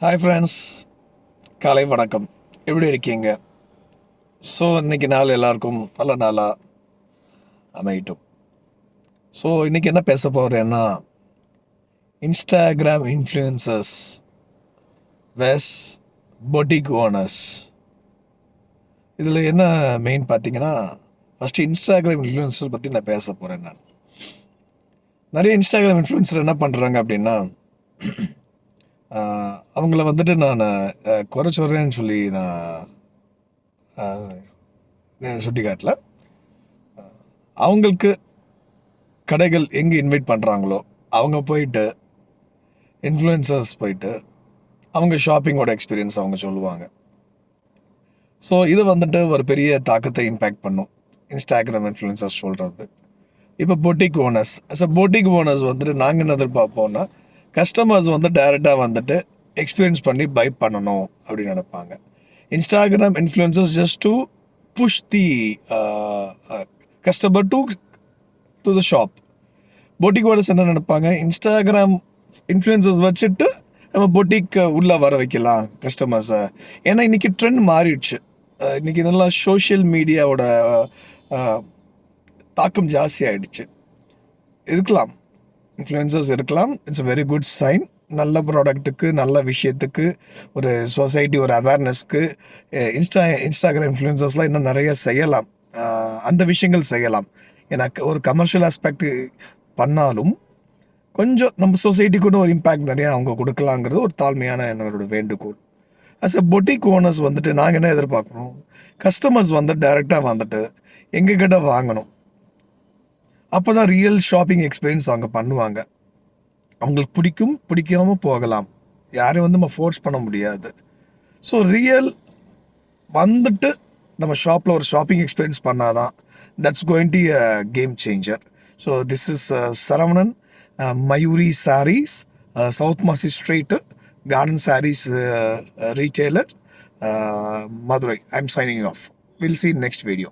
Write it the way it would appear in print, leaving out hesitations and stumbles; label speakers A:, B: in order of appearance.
A: Hi friends, காலை வணக்கம். எப்படி இருக்கீங்க? ஸோ இன்னைக்கு நாள் எல்லாருக்கும் நல்ல நாளாக அமையட்டும். ஸோ இன்னைக்கு என்ன பேச போகிறேன்னா, இன்ஸ்டாகிராம் இன்ஃப்ளூயன்சர்ஸ் வெஸ் பொட்டிக் ஓனர்ஸ். இதில் என்ன மெயின் பார்த்தீங்கன்னா, ஃபஸ்ட்டு இன்ஸ்டாகிராம் இன்ஃப்ளூயன்சர் பற்றி நான் பேச போகிறேன். நான் நிறைய இன்ஸ்டாகிராம் இன்ஃப்ளூயன்சர் என்ன பண்ணுறாங்க அப்படின்னா, அவங்கள வந்துட்டு நான் குறை சொல்கிறேன்னு சொல்லி நான் சுட்டி காட்டல. அவங்களுக்கு கடைகள் எங்கே இன்வைட் பண்ணுறாங்களோ அவங்க போயிட்டு இன்ஃப்ளூயன்சர்ஸ் போயிட்டு அவங்க ஷாப்பிங்கோட எக்ஸ்பீரியன்ஸ் அவங்க சொல்லுவாங்க. ஸோ இது வந்துட்டு ஒரு பெரிய தாக்கத்தை இம்பேக்ட் பண்ணும் இன்ஸ்டாகிராம் இன்ஃப்ளூயன்சர்ஸ் சொல்கிறது. இப்போ பொட்டிக் ஓனர்ஸ் வந்துட்டு நாங்கள் என்ன எதிர்பார்ப்போம்னா, கஸ்டமர்ஸ் வந்து டைரெக்டாக வந்துட்டு எக்ஸ்பீரியன்ஸ் பண்ணி பை பண்ணணும் அப்படின்னு நினைப்பாங்க. Instagram influencers just to push the customer to the shop. Boutique owners என்ன நினைப்பாங்க, இன்ஸ்டாகிராம் இன்ஃப்ளூயன்சர்ஸ் வச்சுட்டு நம்ம பொட்டிக் உள்ளே வர வைக்கலாம் கஸ்டமர்ஸை. ஏன்னா இன்றைக்கி ட்ரெண்ட் மாறிடுச்சு. இன்றைக்கி நல்லா சோஷியல் மீடியாவோட தாக்கம் ஜாஸ்தி ஆகிடுச்சு. இருக்கலாம், இன்ஃப்ளூயன்சர்ஸ் இருக்கலாம், it's a very good sign. நல்ல ப்ராடக்ட்டுக்கு, நல்ல விஷயத்துக்கு, ஒரு சொசைட்டி, ஒரு அவேர்னஸ்க்கு இன்ஸ்டாகிராம் இன்ஃப்ளூயன்சர்ஸ்லாம் இன்னும் நிறைய செய்யலாம். அந்த விஷயங்கள் செய்யலாம். எனக்கு ஒரு கமர்ஷியல் ஆஸ்பெக்ட் பண்ணாலும் கொஞ்சம் நம்ம சொசைட்டி கூட ஒரு இம்பேக்ட் நிறையா அவங்க கொடுக்கலாங்கிறது ஒரு தாழ்மையான என்னோட வேண்டுகோள். அஸ் அ பொட்டிக் ஓனர்ஸ் வந்துட்டு நாங்கள் என்ன எதிர்பார்க்குறோம், கஸ்டமர்ஸ் வந்து டைரெக்டாக வந்துட்டு எங்ககிட்ட வாங்கணும். அப்போ தான் ரியல் ஷாப்பிங் எக்ஸ்பீரியன்ஸ் அவங்க பண்ணுவாங்க. அவங்களுக்கு பிடிக்காமல் போகலாம், யாரையும் வந்து நம்ம ஃபோர்ஸ் பண்ண முடியாது. ஸோ ரியல் வந்துட்டு நம்ம ஷாப்பில் ஒரு ஷாப்பிங் எக்ஸ்பீரியன்ஸ் பண்ணாதான் that's going to a game changer. So this is Saravanan, Mayuri sarees, south Masi street, Garden sarees retailer, Madurai. I'm signing off. We'll see in next video.